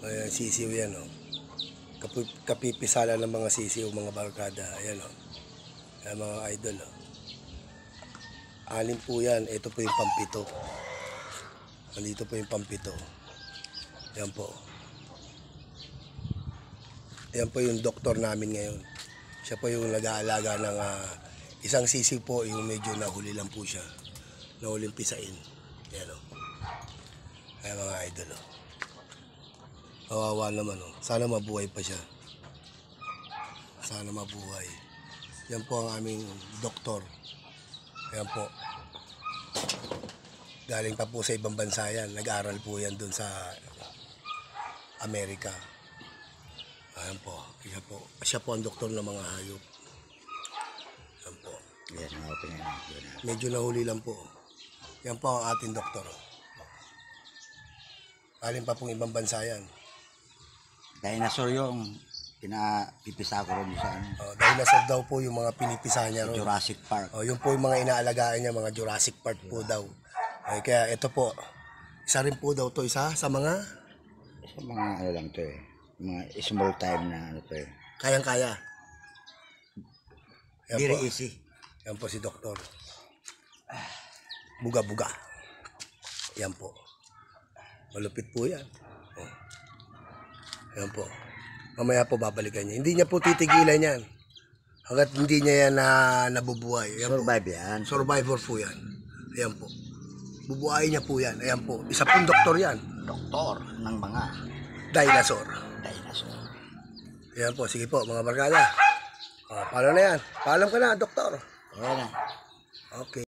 Ayan, sisiw yan, oh. Kapipisala ng mga sisiw, mga barkada. Ayan, oh. Ayan, mga idol, oh. 6 po yan. Ito po yung pampito. Nandito po yung pampito. Ayan po. Ayan po yung doktor namin ngayon. Siya po yung nag-aalaga ng isang sisiw po, yung medyo nahuli lang po siya. Nahuling pisain. Ayan, oh. Ayan, mga idol, oh. Kawawa naman, oh. Sana mabuhay pa siya. Sana mabuhay. Yan po ang aming doktor. Yan po. Galing pa po sa ibang bansa yan. Nag-aral po yan dun sa Amerika. Ayan po. Siya po ang doktor ng mga hayop. Yan po. Medyo nahuli lang po. Yan po ang ating doktor. Galing pa pong ibang bansa yan. Dinosaur yung pinapipisa ko rin sa ano. Dinosaur daw po yung mga pinipisa niya ron. Jurassic Park. Yung po yung mga inaalagaan niya, mga Jurassic Park po daw. Ay, kaya ito po, isa rin po daw to, isa sa mga ano lang to eh. Mga small time na ano to eh. kayang-kaya. Yan Very po. easy. Yan po si Doktor. Buga-buga. Yan po. Malupit po yan. Yan po. Mamaya po babalikan niya. Hindi niya po titigilan yan. Hanggat hindi niya yan nabubuhay. Yan Survive po. yan. Survivor po yan. Ayan po. Bubuhayin niya po yan. Ayan po. Isa pong doktor yan. Doktor ng mga Dinosaur. dinosaur. Ayan po. Sige po mga barkada. Paano na yan? Paalam ka na, doktor. Okay na. Okay.